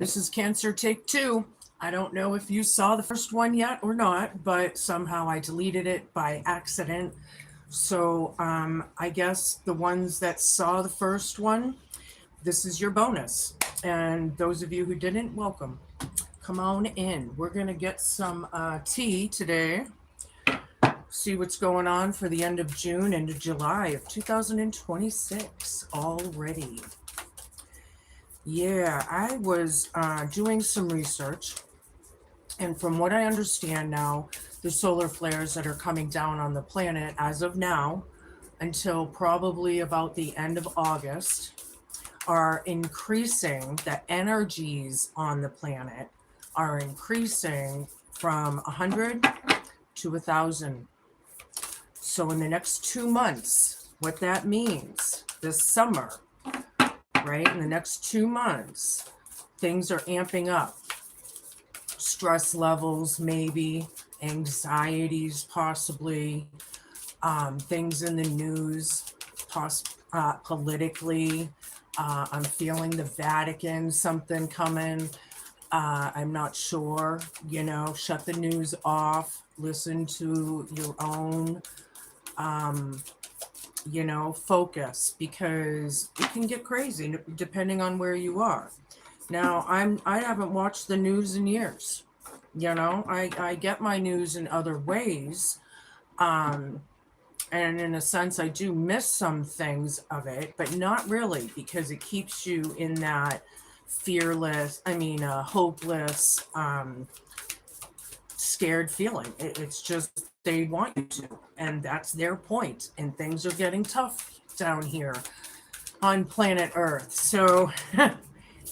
This is Cancer Take Two. I don't know if you saw the first one yet or not, but somehow I deleted it by accident. So I guess the ones that saw the first one, this is your bonus. And those of you who didn't, welcome. Come on in. We're going to get some tea today. See what's going on for the end of June into July of 2026 already. Yeah, I was doing some research, and from what I understand now, the solar flares that are coming down on the planet as of now until probably about the end of August are increasing. The energies on the planet are increasing from 100 to 1,000. So in the next 2 months, what that means, this summer, right, in the next 2 months, things are amping up. Stress levels, maybe, anxieties, possibly, things in the news, politically. I'm feeling the Vatican, something coming. I'm not sure, shut the news off, listen to your own, focus, because it can get crazy depending on where you are. Now, I haven't watched the news in years. I get my news in other ways. And in a sense, I do miss some things of it, but not really, because it keeps you in that hopeless, scared feeling. It's just they want you to, and that's their point. And things are getting tough down here on planet Earth. So,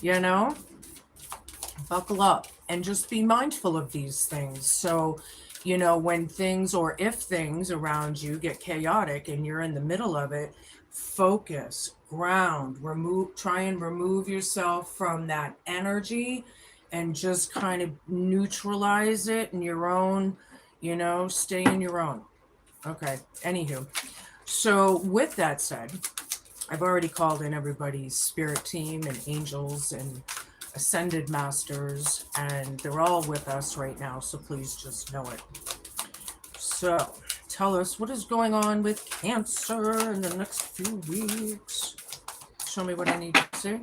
you know, buckle up and just be mindful of these things. So, when things or if things around you get chaotic and you're in the middle of it, focus, ground, try and remove yourself from that energy and just kind of neutralize it in your own, stay in your own. Okay, anywho. So, with that said, I've already called in everybody's spirit team and angels and ascended masters, and they're all with us right now, so please just know it. So, tell us what is going on with Cancer in the next few weeks. Show me what I need to see.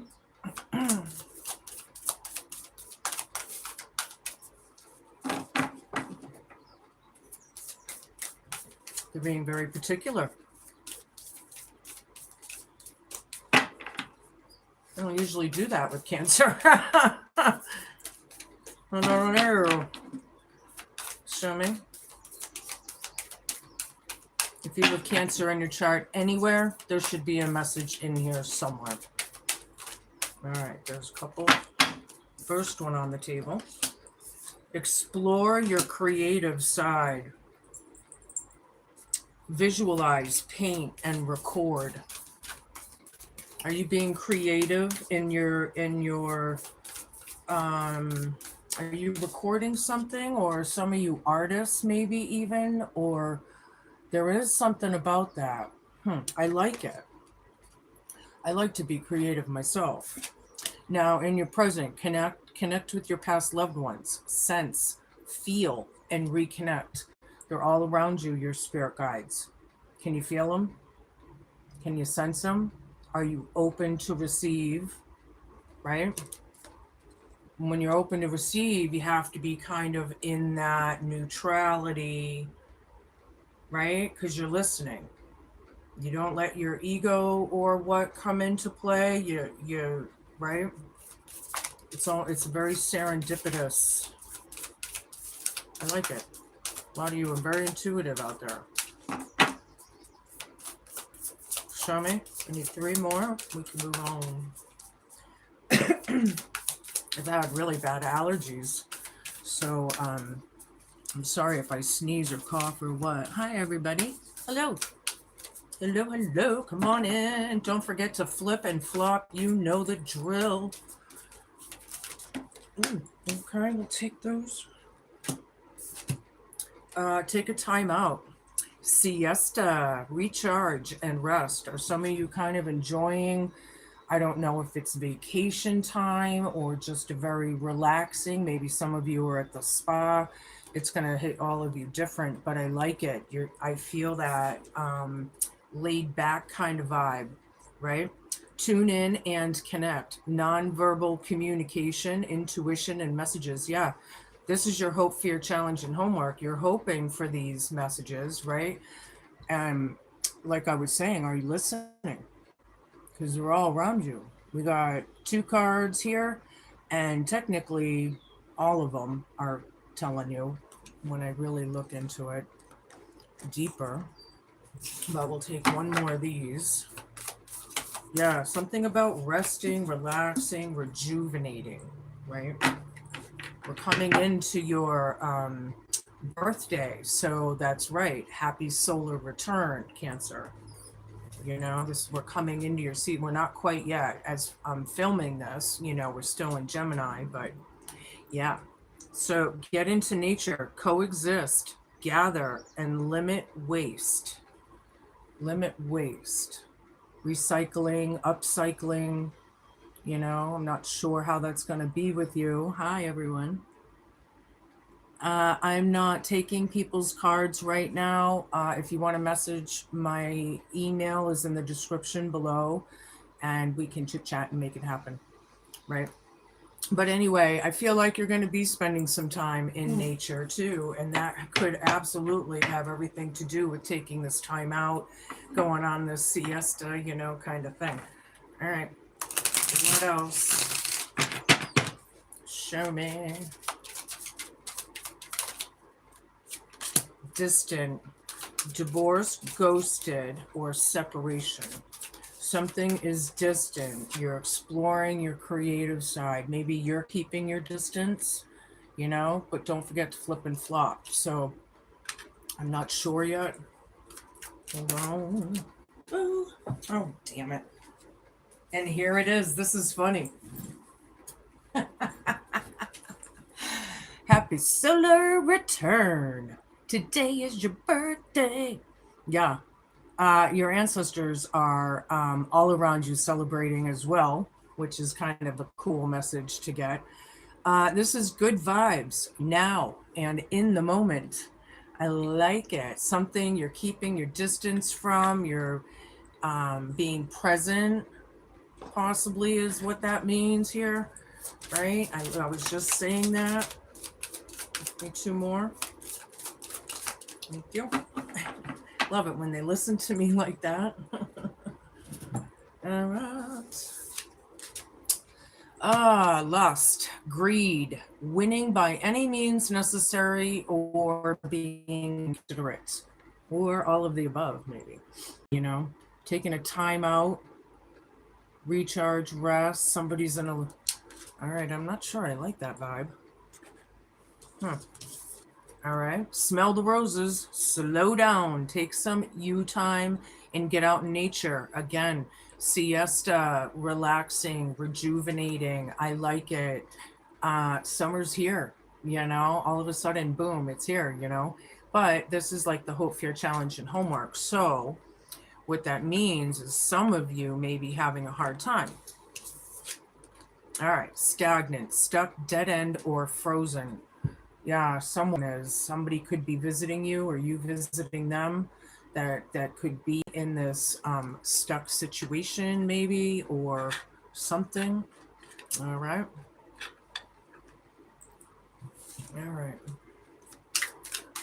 They're being very particular. I don't usually do that with Cancer. I don't know. Show me. If you have Cancer in your chart anywhere, there should be a message in here somewhere. All right, there's a couple. First one on the table. Explore your creative side. Visualize, paint, and record. Are you being creative in your are you recording something, or some of you artists maybe even, or there is something about that. I like it. I like to be creative myself. Now, in your present, connect with your past loved ones, sense, feel, and reconnect. They're all around you, your spirit guides. Can you feel them? Can you sense them? Are you open to receive, right? When you're open to receive, you have to be kind of in that neutrality, right? Because you're listening. You don't let your ego or what come into play. You right? It's very serendipitous. I like it. A lot of you are very intuitive out there. Show me. I need 3 more. We can move on. I've had really bad allergies, so I'm sorry if I sneeze or cough or what. Hi, everybody. Hello. Hello, hello. Come on in. Don't forget to flip and flop. You know the drill. Ooh, okay, we'll take those. Take a time out. Siesta, recharge, and rest. Are some of you kind of enjoying I don't know if it's vacation time or just a very relaxing. Maybe some of you are at the spa. It's going to hit all of you different, but I like it. I feel that laid back kind of vibe, right? Tune in and connect. Nonverbal communication, intuition, and messages. Yeah, this is your hope, fear, challenge, and homework. You're hoping for these messages, right? And like I was saying, are you listening? Because they're all around you. We got two cards here, and technically, all of them are telling you when I really look into it deeper. But we'll take one more of these. Yeah, something about resting, relaxing, rejuvenating, right? We're coming into your birthday, so that's right. Happy solar return, Cancer. You know, this we're coming into your seat. We're not quite yet. As I'm filming this, you know, we're still in Gemini, but yeah. So get into nature, coexist, gather, and limit waste. Limit waste. Recycling, upcycling. You know, I'm not sure how that's going to be with you. Hi, everyone. I'm not taking people's cards right now. If you want to message, my email is in the description below, and we can chit chat and make it happen, right? But anyway, I feel like you're going to be spending some time in nature too, and that could absolutely have everything to do with taking this time out, going on this siesta, you know, kind of thing. All right, what else? Show me. Distant, divorce, ghosted, or separation. Something is distant. You're exploring your creative side. Maybe you're keeping your distance, you know, but don't forget to flip and flop. So I'm not sure yet. Hold on. Oh, damn it. And here it is. This is funny. Happy solar return. Today is your birthday. Yeah. Your ancestors are all around you celebrating as well, which is kind of a cool message to get. This is good vibes now and in the moment. I like it. Something you're keeping your distance from, you're being present, possibly, is what that means here, right? I was just saying that. Give me two more. Thank you. Love it when they listen to me like that. All right. Lust, greed, winning by any means necessary, or being considerate, or all of the above, maybe. You know, taking a time out, recharge, rest. Somebody's in a. All right, I'm not sure. I like that vibe. Huh. All right. Smell the roses. Slow down. Take some you time and get out in nature. Again, siesta, relaxing, rejuvenating. I like it. Summer's here, you know, all of a sudden, boom, it's here, you know. But this is like the hope, fear, challenge, and homework. So what that means is some of you may be having a hard time. All right. Stagnant, stuck, dead end, or frozen. Yeah, someone is. Somebody could be visiting you or you visiting them that could be in this stuck situation maybe, or something. All right. All right.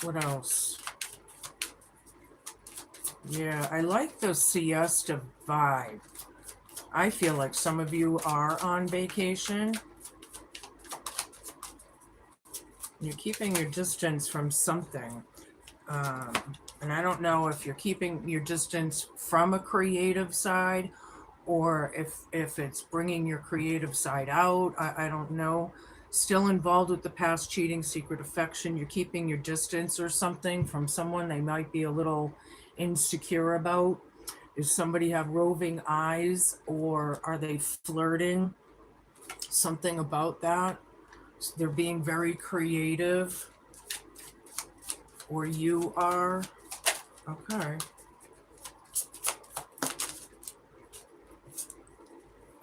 What else? Yeah, I like the siesta vibe. I feel like some of you are on vacation. You're keeping your distance from something. And I don't know if you're keeping your distance from a creative side or if it's bringing your creative side out. I don't know. Still involved with the past cheating, secret affection. You're keeping your distance or something from someone they might be a little insecure about. Does somebody have roving eyes, or are they flirting? Something about that. They're being very creative, or you are. Okay.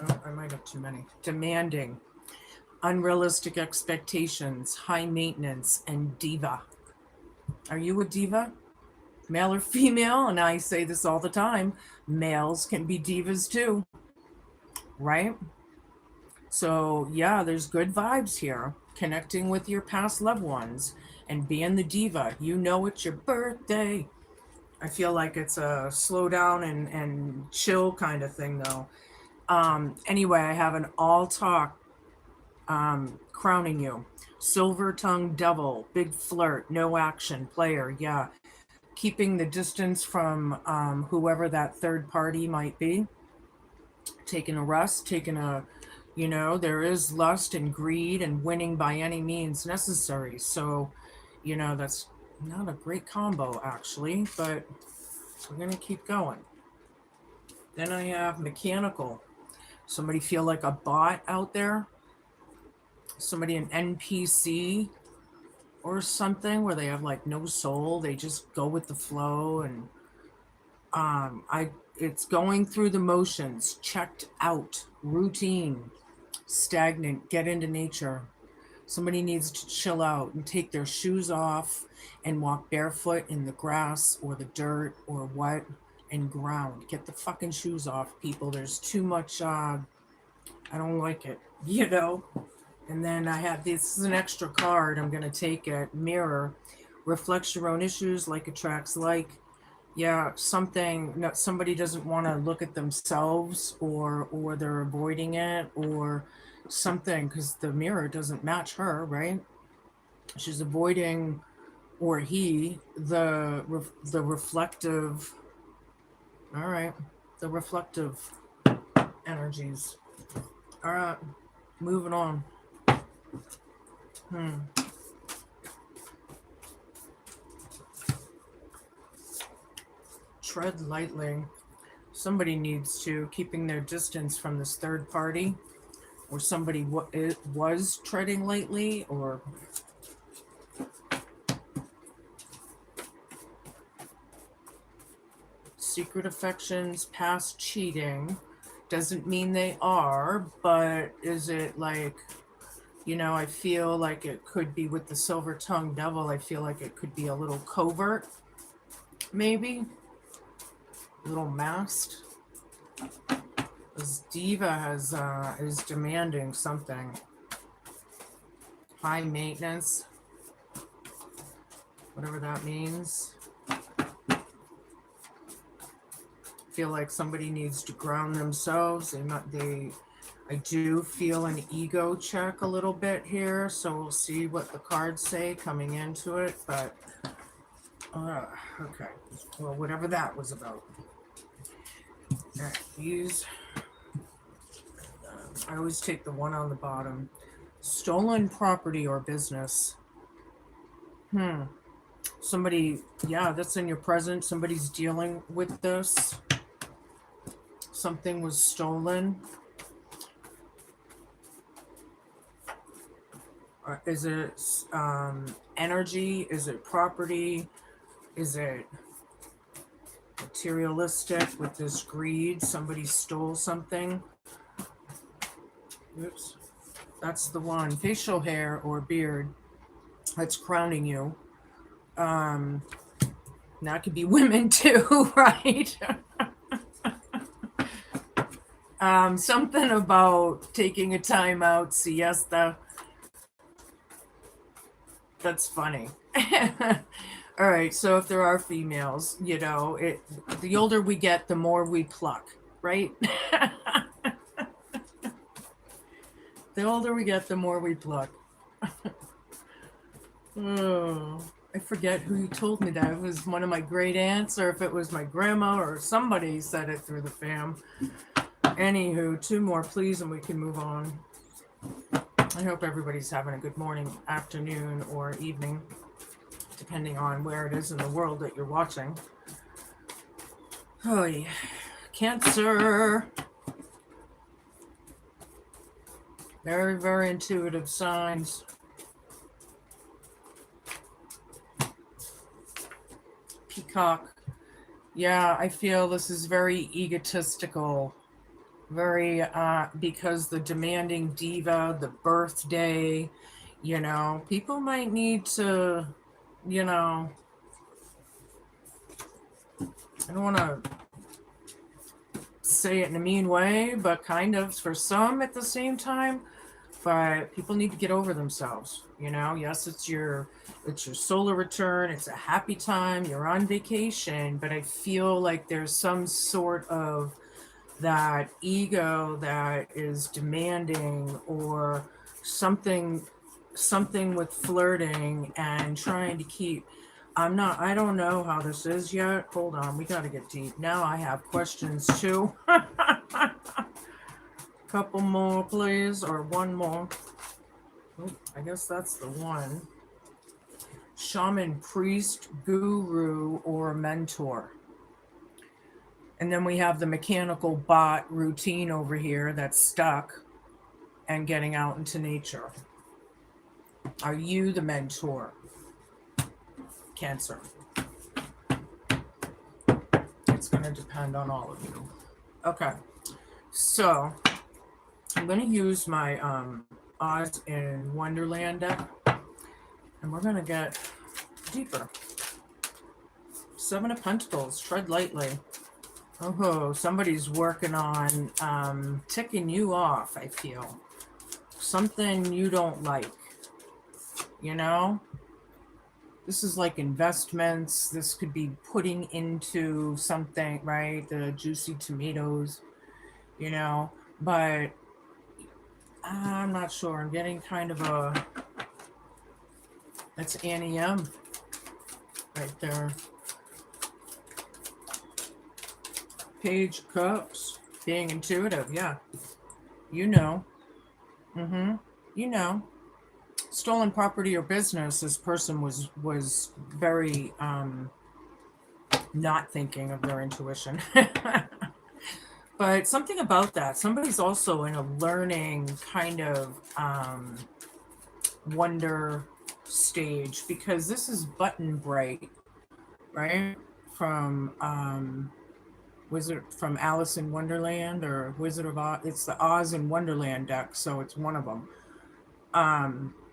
Oh, I might have too many. Demanding, unrealistic expectations, high maintenance, and diva. Are you a diva? Male or female? And I say this all the time, males can be divas too, right? So, yeah, there's good vibes here. Connecting with your past loved ones and being the diva. You know it's your birthday. I feel like it's a slow down and chill kind of thing, though. Anyway, I have an all talk crowning you. Silver tongued devil, big flirt, no action, player. Yeah. Keeping the distance from whoever that third party might be. Taking a rest, there is lust and greed and winning by any means necessary. So, that's not a great combo actually, but we're going to keep going. Then I have mechanical. Somebody feel like a bot out there, somebody an NPC or something where they have like no soul, they just go with the flow and I it's going through the motions, checked out, routine, stagnant, get into nature. Somebody needs to chill out and take their shoes off and walk barefoot in the grass or the dirt or what and ground. Get the fucking shoes off, people. There's too much I don't like it, And then I have this is an extra card. I'm gonna take it. Mirror reflects your own issues, like attracts like. Yeah, somebody doesn't want to look at themselves, or they're avoiding it, or something, because the mirror doesn't match her, right? She's avoiding, or he, the reflective. All right, the reflective energies. All right, moving on. Tread lightly. Somebody needs to keeping their distance from this third party, or somebody was treading lightly, or secret affections, past cheating. Doesn't mean they are, but is it like, I feel like it could be with the silver tongued devil. I feel like it could be a little covert, maybe a little masked. This diva is demanding something. High maintenance, whatever that means. Feel like somebody needs to ground themselves. I do feel an ego check a little bit here, so we'll see what the cards say coming into it. But okay, well, whatever that was about. All right, these. I always take the one on the bottom. Stolen property or business. Somebody, yeah, that's in your present. Somebody's dealing with this. Something was stolen. Is it energy? Is it property? Is it materialistic with this greed? Somebody stole something. Oops. That's the one. Facial hair or beard. That's crowning you. That could be women too, right? Something about taking a time out, siesta. That's funny. All right, so if there are females, the older we get, the more we pluck, right? The older we get, the more we pluck. Oh, I forget who told me that. It was one of my great aunts, or if it was my grandma, or somebody said it through the fam. Anywho, two more, please, and we can move on. I hope everybody's having a good morning, afternoon, or evening, depending on where it is in the world that you're watching. Oh, yeah. Cancer. Very, very intuitive signs. Peacock. Yeah, I feel this is very egotistical. Very, because the demanding diva, the birthday, people might need to, you know, I don't want to say it in a mean way, but kind of for some at the same time. But people need to get over themselves. Yes, it's your solar return. It's a happy time. You're on vacation, but I feel like there's some sort of that ego that is demanding, or something with flirting and trying to keep. I don't know how this is yet. Hold on, we got to get deep. Now I have questions too. Couple more, please, or one more. Oh, I guess that's the one. Shaman, priest, guru, or mentor. And then we have the mechanical bot routine over here that's stuck and getting out into nature. Are you the mentor? Cancer. It's going to depend on all of you. Okay. So I'm going to use my Oz in Wonderland deck, and we're going to get deeper. Seven of Pentacles. Tread lightly. Oh, somebody's working on ticking you off, I feel. Something you don't like. This is like investments. This could be putting into something, right? The juicy tomatoes, but I'm not sure. I'm getting kind of that's Annie M right there. Page of Cups, being intuitive, yeah. Mm-hmm. Stolen property or business. This person was very not thinking of their intuition. But something about that. Somebody's also in a learning kind of wonder stage, because this is Button Bright, right? From Alice in Wonderland, or Wizard of Oz. It's the Oz in Wonderland deck, so it's one of them.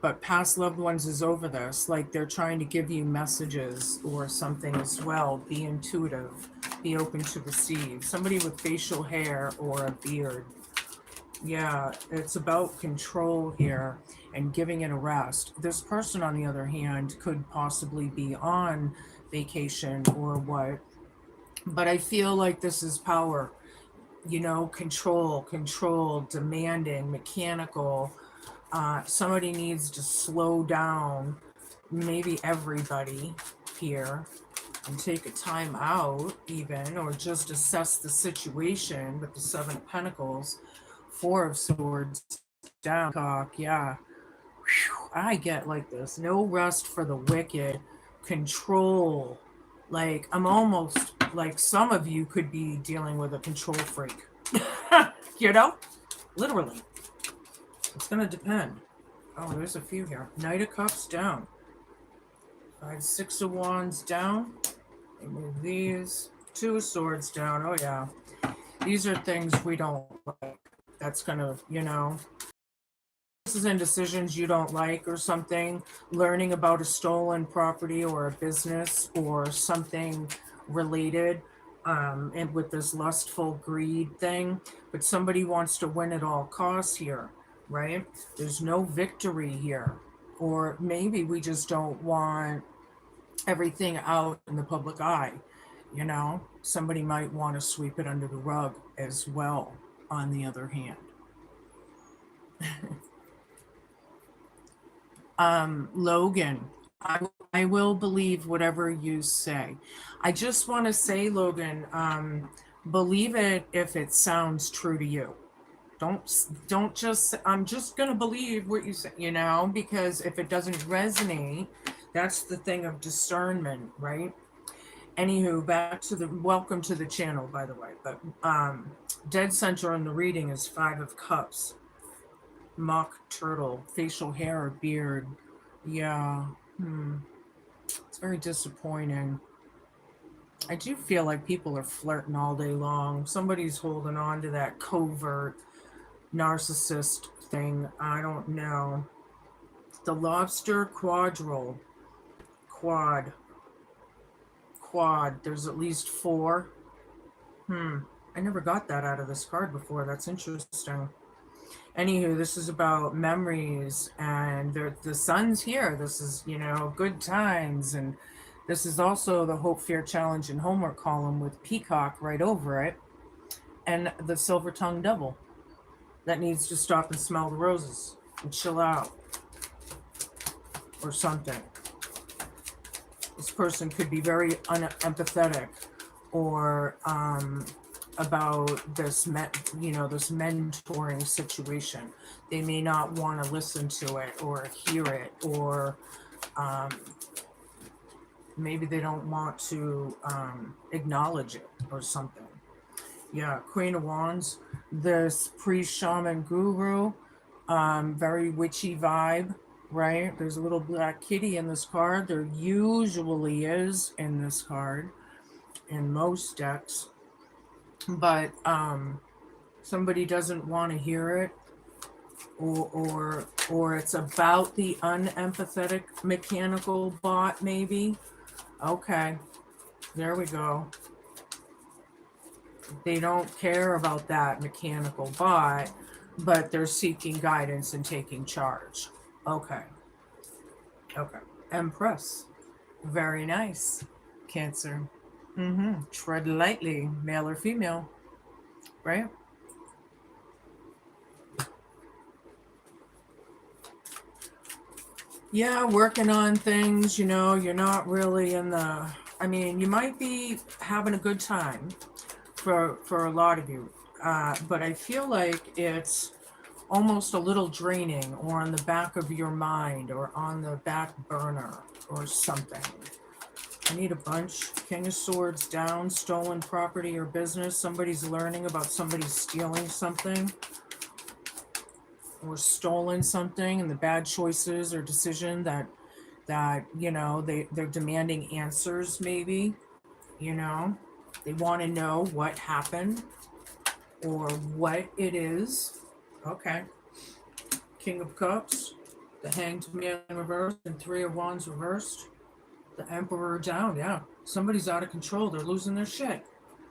But past loved ones is over this. Like, they're trying to give you messages or something as well. Be intuitive. Be open to receive. Somebody with facial hair or a beard. Yeah, it's about control here and giving it a rest. This person, on the other hand, could possibly be on vacation or what. But I feel like this is power. Control, demanding, mechanical. Somebody needs to slow down, maybe everybody here, and take a time out, even, or just assess the situation with the Seven of Pentacles, Four of Swords, down, cock, yeah. Whew, I get like this. No rest for the wicked. Control. Like, I'm almost like some of you could be dealing with a control freak. you know? Literally. It's going to depend. Oh, there's a few here. Knight of Cups down. 5, 6 of Wands down. They move these. 2 of Swords down. Oh, yeah. These are things we don't like. That's going to, this is indecisions you don't like or something. Learning about a stolen property or a business or something related. And with this lustful greed thing. But somebody wants to win at all costs here, right? There's no victory here. Or maybe we just don't want everything out in the public eye. Somebody might want to sweep it under the rug as well, on the other hand. Logan, I will believe whatever you say. I just want to say, Logan, believe it if it sounds true to you. Don't just, I'm just going to believe what you say, because if it doesn't resonate, that's the thing of discernment, right? Anywho, back to welcome to the channel, by the way. But dead center in the reading is 5 of Cups. Mock turtle, facial hair or beard. Yeah. It's very disappointing. I do feel like people are flirting all day long. Somebody's holding on to that covert narcissist thing. I don't know. The lobster quadrille. Quad. Quad. There's at least four. I never got that out of this card before. That's interesting. Anywho, this is about memories, and the sun's here. This is, good times. And this is also the Hope, Fear, Challenge, and Homework column with Peacock right over it, and the Silver Tongue Devil that needs to stop and smell the roses and chill out or something. This person could be very unempathetic or about this this mentoring situation. They may not want to listen to it or hear it, or maybe they don't want to acknowledge it or something. Yeah, Queen of Wands, this priest, shaman, guru, very witchy vibe, right? There's a little black kitty in this card. There usually is in this card in most decks, but somebody doesn't want to hear it, or it's about the unempathetic mechanical bot, maybe. Okay, there we go. They don't care about that mechanical bot, but they're seeking guidance and taking charge. Okay. Empress. Very nice. Cancer. Tread lightly, male or female, right? Yeah, working on things, you're not really in the, you might be having a good time for a lot of you, but I feel like it's almost a little draining, or on the back of your mind, or on the back burner or something. I need a bunch. King of Swords down, stolen property or business. Somebody's learning about somebody stealing something or stolen something, and the bad choices or decision that they're demanding answers, maybe. They want to know what happened or what it is. Okay. King of Cups, the Hanged Man reversed, and Three of Wands reversed. The Emperor down, yeah. Somebody's out of control. They're losing their shit.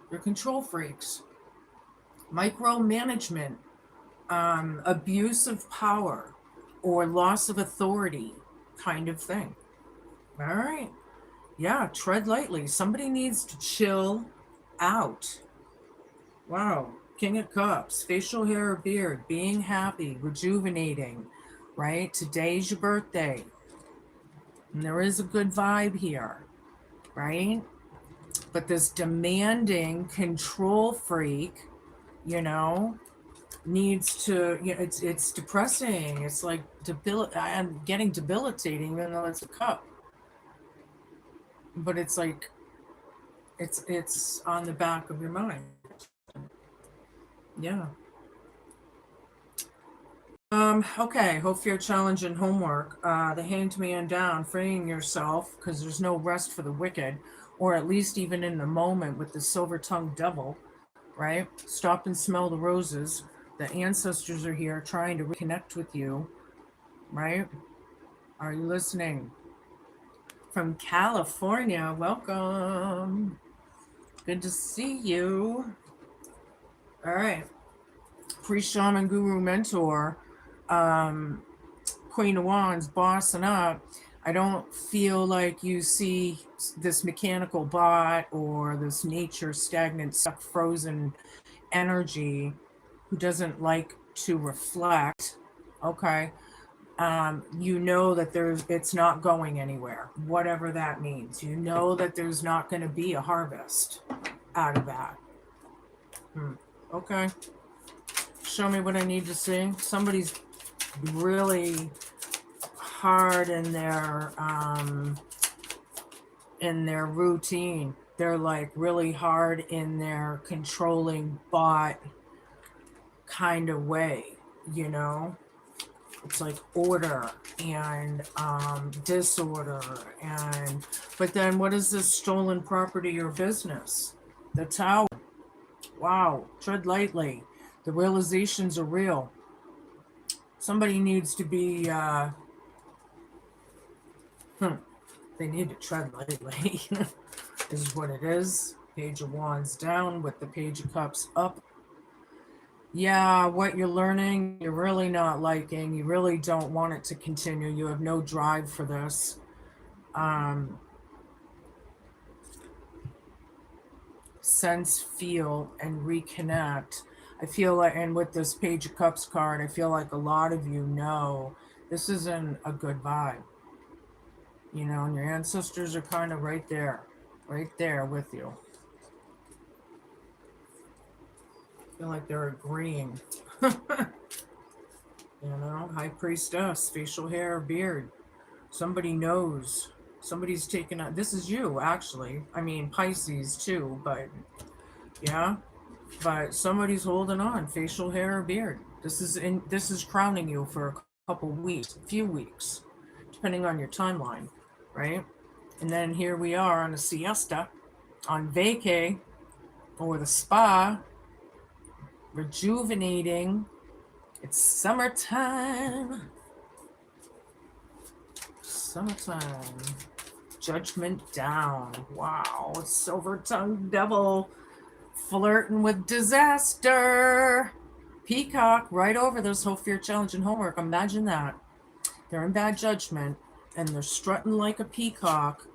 They're control freaks. Micromanagement, abuse of power, or loss of authority kind of thing. All right. Yeah, tread lightly. Somebody needs to chill out. Wow. King of Cups, facial hair or beard, being happy, rejuvenating, right? Today's your birthday. And there is a good vibe here, right? But this demanding control freak, needs to, it's depressing. It's like I'm getting debilitating, even though it's a cup. But it's like, it's on the back of your mind. Yeah. Okay, Hope, Fear, Challenge, and Homework. The Hanged Man down, freeing yourself, because there's no rest for the wicked, or at least even in the moment with the silver-tongued devil, right? Stop and smell the roses. The ancestors are here trying to reconnect with you, right? Are you listening? From California, welcome. Good to see you. All right. Priest, shaman, guru, mentor, Queen of Wands, bossing up. I don't feel like you see this mechanical bot or this nature stagnant, stuck, frozen energy who doesn't like to reflect. Okay. That it's not going anywhere, whatever that means. That there's not going to be a harvest out of that. Okay. Show me what I need to see. Somebody's really hard in their routine. They're like really hard in their controlling bot kind of way, It's like order and disorder, but then what is this stolen property or business? The Tower. Wow, tread lightly. The realizations are real. Somebody needs to be they need to tread lightly. This is what it is. Page of Wands down with the Page of Cups up. Yeah, what you're learning, you're really not liking. You really don't want it to continue. You have no drive for this. Sense, feel, and reconnect. I feel like, and with this Page of Cups card, I feel like a lot of you know this isn't a good vibe. You know, and your ancestors are kind of right there with you. I feel like they're agreeing. You know, High Priestess, facial hair, beard. Somebody knows. Somebody's taken out. This is you, actually. I mean, Pisces too, but yeah. But somebody's holding on, facial hair or beard. This is crowning you for a couple weeks, a few weeks, depending on your timeline, right? And then here we are on a siesta, on vacay, or the spa, rejuvenating. It's summertime. Summertime. Judgment down. Wow, silver-tongued devil flirting with disaster. Peacock right over this whole fear, challenge, and homework. Imagine that. They're in bad judgment and they're strutting like a peacock,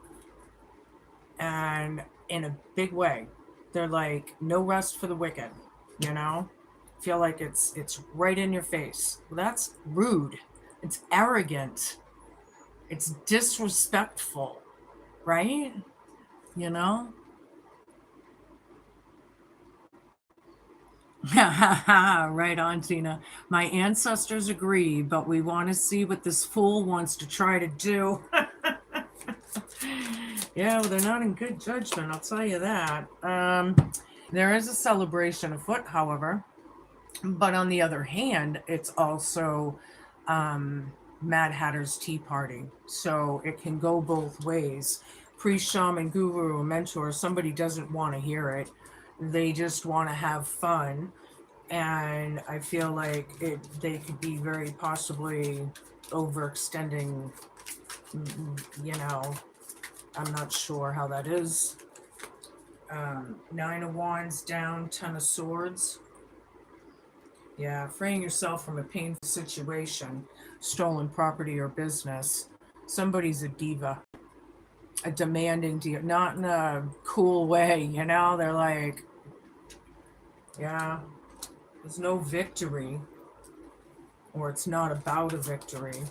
and in a big way. They're like, no rest for the wicked, you know? Feel like it's right in your face. Well, that's rude. It's arrogant. It's disrespectful, right? You know? Right on, Tina. My ancestors agree, but we want to see what this fool wants to try to do. Yeah, well, they're not in good judgment, I'll tell you that. There is a celebration afoot, however, but on the other hand, it's also Mad Hatter's Tea Party, so it can go both ways. Priest, shaman, guru, mentor, somebody doesn't want to hear it. They just want to have fun, and I feel like they could be very possibly overextending, you know. I'm not sure how that is. Nine of Wands down, Ten of Swords. Yeah, freeing yourself from a painful situation, stolen property or business. Somebody's a diva, a demanding diva, not in a cool way, you know? They're like, yeah, there's no victory, or it's not about a victory.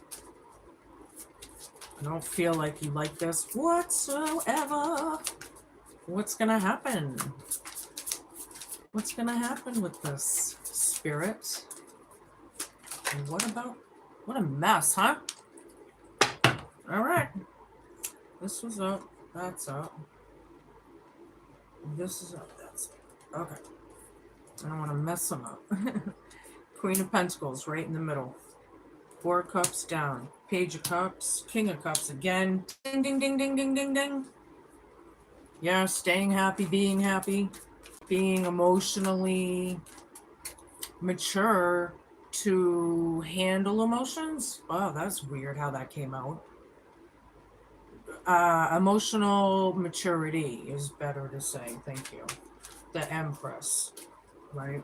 I don't feel like you like this whatsoever. What's gonna happen? What's gonna happen with this, Spirit? And what a mess, huh? All right. This was up. That's up. This is up. That's up. Okay. I don't want to mess them up. Queen of Pentacles right in the middle. Four of Cups down. Page of Cups. King of Cups again. Ding, ding, ding, ding, ding, ding, ding. Yeah, staying happy, being emotionally mature to handle emotions. Wow, that's weird how that came out. Emotional maturity is better to say. Thank you. The Empress, right?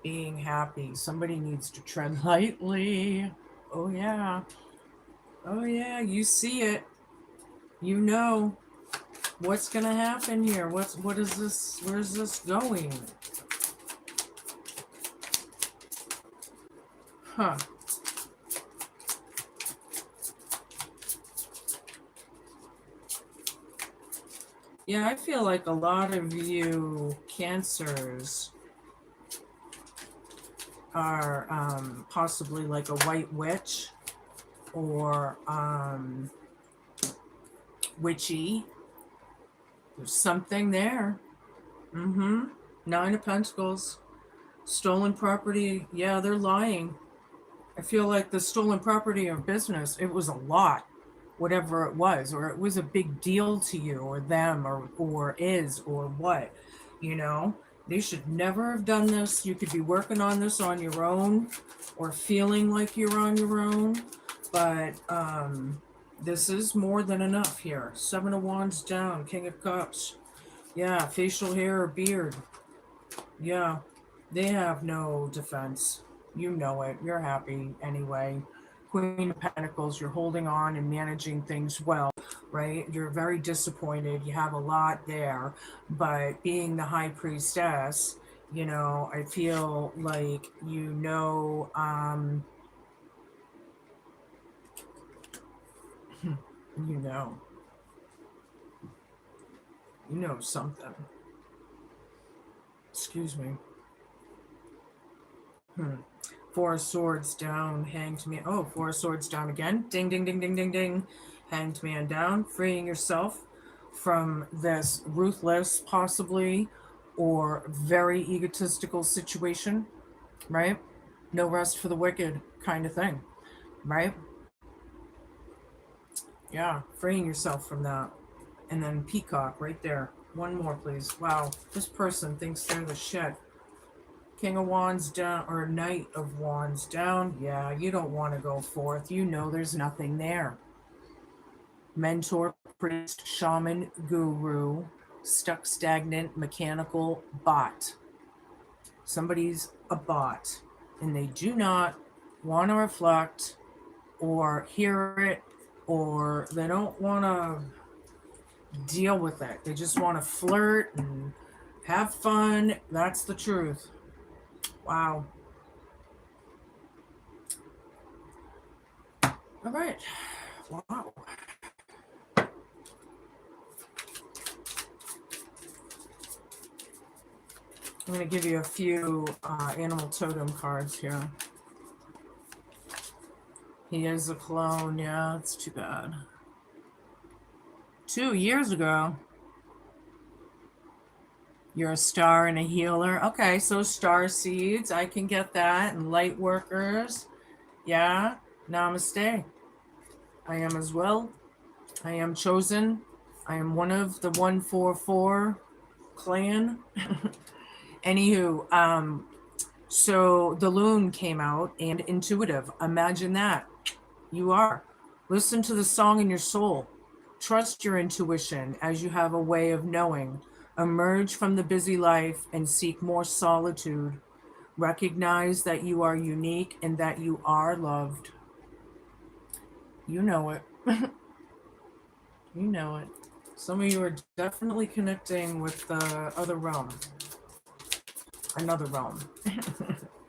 Being happy. Somebody needs to tread lightly. Oh, yeah. Oh, yeah. You see it. You know what's going to happen here. What is this? Where's this going? Huh. Yeah, I feel like a lot of you Cancers are possibly like a white witch or witchy. There's something there. Nine of Pentacles. Stolen property. Yeah, they're lying. I feel like the stolen property or business, it was a lot, whatever it was, or it was a big deal to you or them or is or what, you know? They should never have done this. You could be working on this on your own or feeling like you're on your own, but this is more than enough here. Seven of Wands down, King of Cups. Yeah, facial hair or beard. Yeah, they have no defense. You know it. You're happy anyway. Queen of Pentacles, you're holding on and managing things well, right? You're very disappointed. You have a lot there. But being the High Priestess, you know, I feel like you know, you know something. Excuse me. Hmm. Four of Swords down, Hanged Man. Oh, Four of Swords down again. Ding, ding, ding, ding, ding, ding. Hanged Man down, freeing yourself from this ruthless, possibly, or very egotistical situation, right? No rest for the wicked kind of thing, right? Yeah, freeing yourself from that. And then Peacock right there. One more, please. Wow, this person thinks they're the shit. King of Wands down, or Knight of Wands down. Yeah, you don't want to go forth. You know there's nothing there. Mentor, priest, shaman, guru, stuck, stagnant, mechanical bot. Somebody's a bot, and they do not want to reflect or hear it, or they don't want to deal with it. They just want to flirt and have fun. That's the truth. Wow. All right. Wow. I'm going to give you a few animal totem cards here. He is a clone. Yeah, it's too bad. 2 years ago. You're a star and a healer. Okay, so star seeds. I can get that. And light workers. Yeah. Namaste. I am as well. I am chosen. I am one of the 144 clan. Anywho, so the loon came out and intuitive. Imagine that. You are. Listen to the song in your soul. Trust your intuition as you have a way of knowing. Emerge from the busy life and seek more solitude. Recognize that you are unique and that you are loved. You know it. You know it. Some of you are definitely connecting with the other realm. Another realm.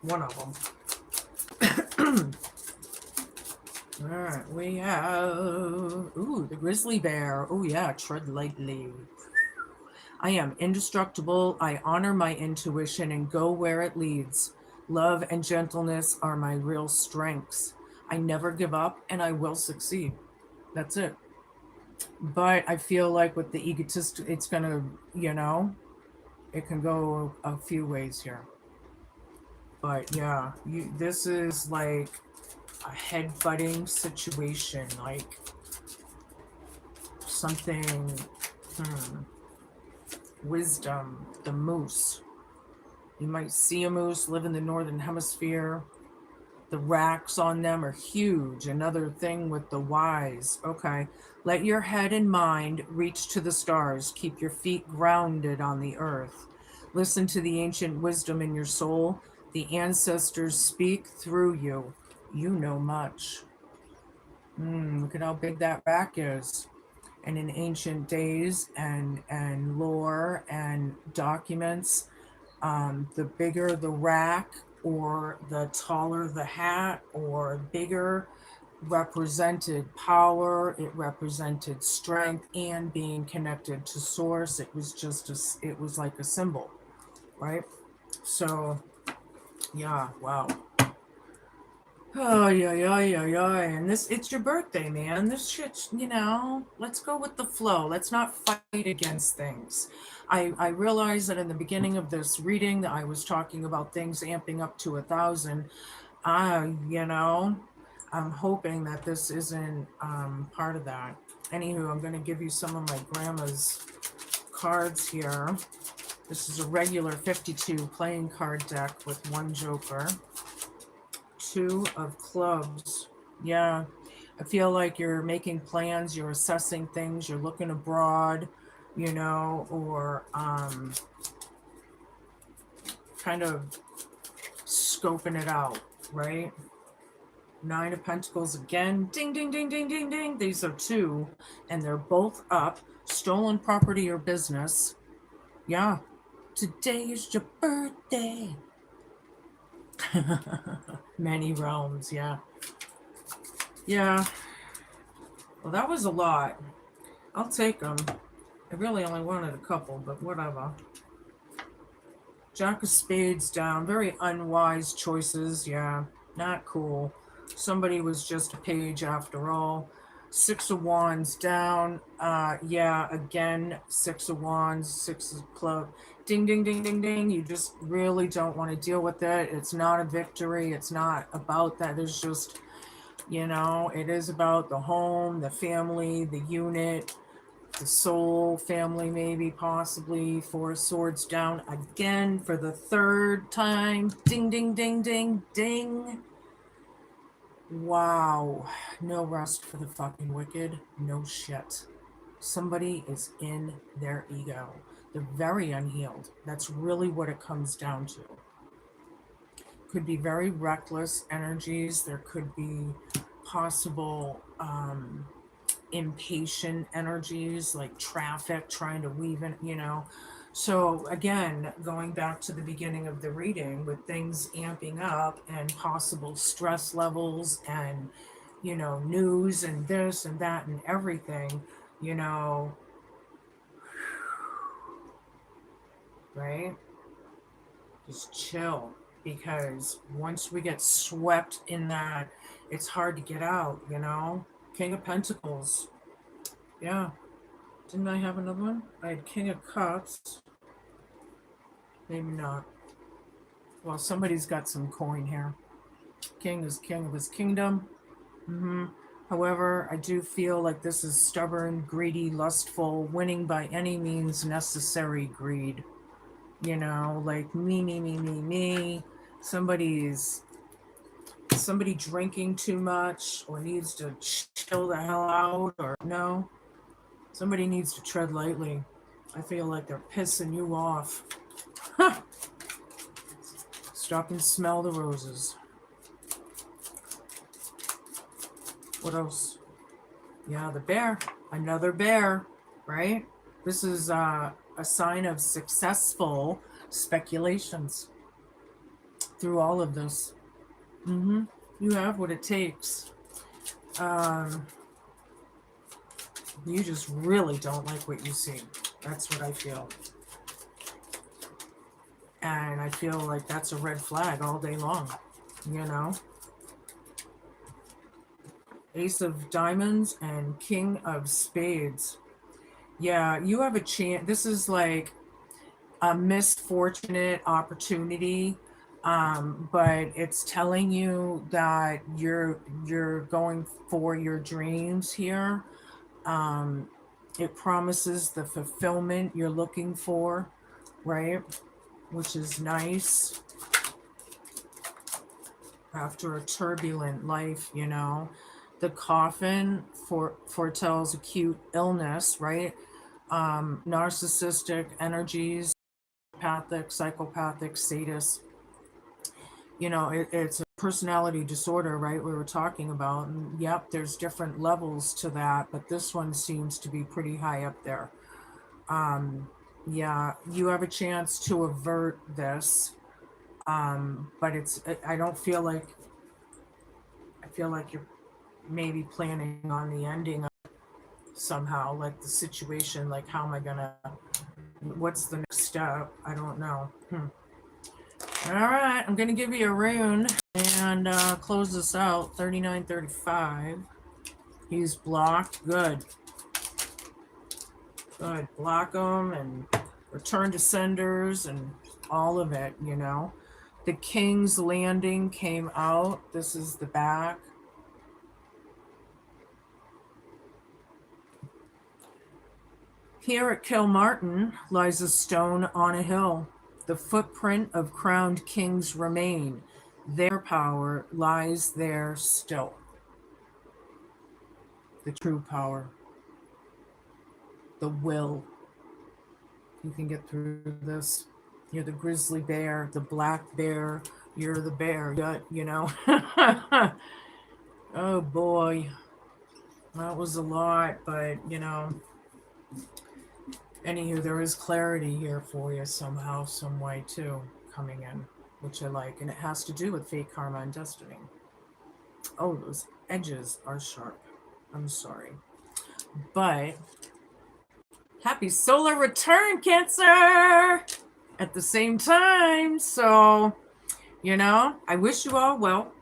One of them. All right, we have, ooh, the grizzly bear. Oh yeah, tread lightly. I am indestructible. I honor my intuition and go where it leads. Love and gentleness are my real strengths. I never give up and I will succeed. That's it. But I feel like with the egotist, it's going to, it can go a few ways here. But yeah, this is like a head-butting situation, like something, wisdom, the moose. You might see a moose, live in the northern hemisphere. The racks on them are huge. Another thing with the wise. Okay. Let your head and mind reach to the stars. Keep your feet grounded on the earth. Listen to the ancient wisdom in your soul. The ancestors speak through you. You know much. Look at how big that rack is. And in ancient days and lore and documents, the bigger the rack or the taller the hat or bigger represented power, it represented strength and being connected to source. It was just it was like a symbol, right? So yeah, wow. Oh yeah. And it's your birthday, man. This shit's, let's go with the flow. Let's not fight against things. I realized that in the beginning of this reading that I was talking about things amping up to 1,000. You know, I'm hoping that this isn't part of that. Anywho, I'm going to give you some of my grandma's cards here. This is a regular 52 playing card deck with one joker. Two of clubs. Yeah, I feel like you're making plans, you're assessing things, you're looking abroad, you know, or kind of scoping it out, right? Nine of Pentacles again. Ding, ding, ding, ding, ding, ding. These are two, and they're both up. Stolen property or business. Yeah. Today is your birthday. Many realms, yeah. Yeah. Well, that was a lot. I'll take them. I really only wanted a couple, but whatever. Jack of Spades down. Very unwise choices. Yeah, not cool. Somebody was just a page after all. Six of Wands down. Yeah, again, Six of Wands, Six of Club. Ding, ding, ding, ding, ding. You just really don't want to deal with it. It's not a victory. It's not about that. There's just, you know, it is about the home, the family, the unit, the soul family, maybe, possibly. Four of Swords down again for the third time. Ding, ding, ding, ding, ding. Wow. No rest for the fucking wicked. No shit. Somebody is in their ego. They're very unhealed. That's really what it comes down to. Could be very reckless energies. There could be possible impatient energies like traffic trying to weave in, you know. So again, going back to the beginning of the reading, with things amping up and possible stress levels and, you know, news and this and that and everything, you know, right? Just chill, because once we get swept in that, it's hard to get out, you know. King of Pentacles. Yeah. Didn't I have another one? I had King of Cups. Maybe not. Well, somebody's got some coin here. King is king of his kingdom. However, I do feel like this is stubborn, greedy, lustful, winning by any means necessary greed. You know, like me, me, me, me, me. Somebody drinking too much or needs to chill the hell out, or no. Somebody needs to tread lightly. I feel like they're pissing you off. Stop and smell the roses. What else? Yeah, the bear. Another bear, right? This is a sign of successful speculations through all of this. You have what it takes. You just really don't like what you see. That's what I feel. And I feel like that's a red flag all day long, you know? Ace of Diamonds and King of Spades. Yeah, you have a chance. This is like a misfortunate opportunity, but it's telling you that you're going for your dreams here. It promises the fulfillment you're looking for, right? Which is nice after a turbulent life, you know. The coffin foretells acute illness, right? Narcissistic energies, psychopathic, sadist. You know, it's a personality disorder, right? We were talking about. And yep, there's different levels to that, but this one seems to be pretty high up there. Yeah, you have a chance to avert this. But I don't feel like, I feel like you're maybe planning on the ending of somehow, like the situation, like how am I gonna, what's the next step? I don't know. All right, I'm gonna give you a rune and close this out. 3935. He's blocked. Good. Block them and return to senders and all of it, you know. The King's Landing came out. This is the back. Here at Kilmartin lies a stone on a hill. The footprint of crowned kings remain. Their power lies there still. The true power. The will. You can get through this. You're the grizzly bear, the black bear. You're the bear, you know. Oh boy. That was a lot, but you know. Anywho, there is clarity here for you somehow, some way too, coming in, which I like. And it has to do with fate, karma, and destiny. Oh, those edges are sharp. I'm sorry. But happy solar return, Cancer! At the same time. So, you know, I wish you all well.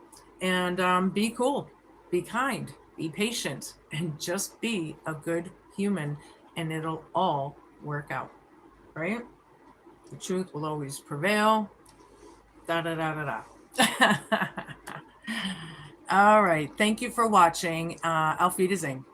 And be cool, be kind, be patient, and just be a good human. And it'll all work out, right? The truth will always prevail. Da da da da da. All right. Thank you for watching. Auf Wiedersehen.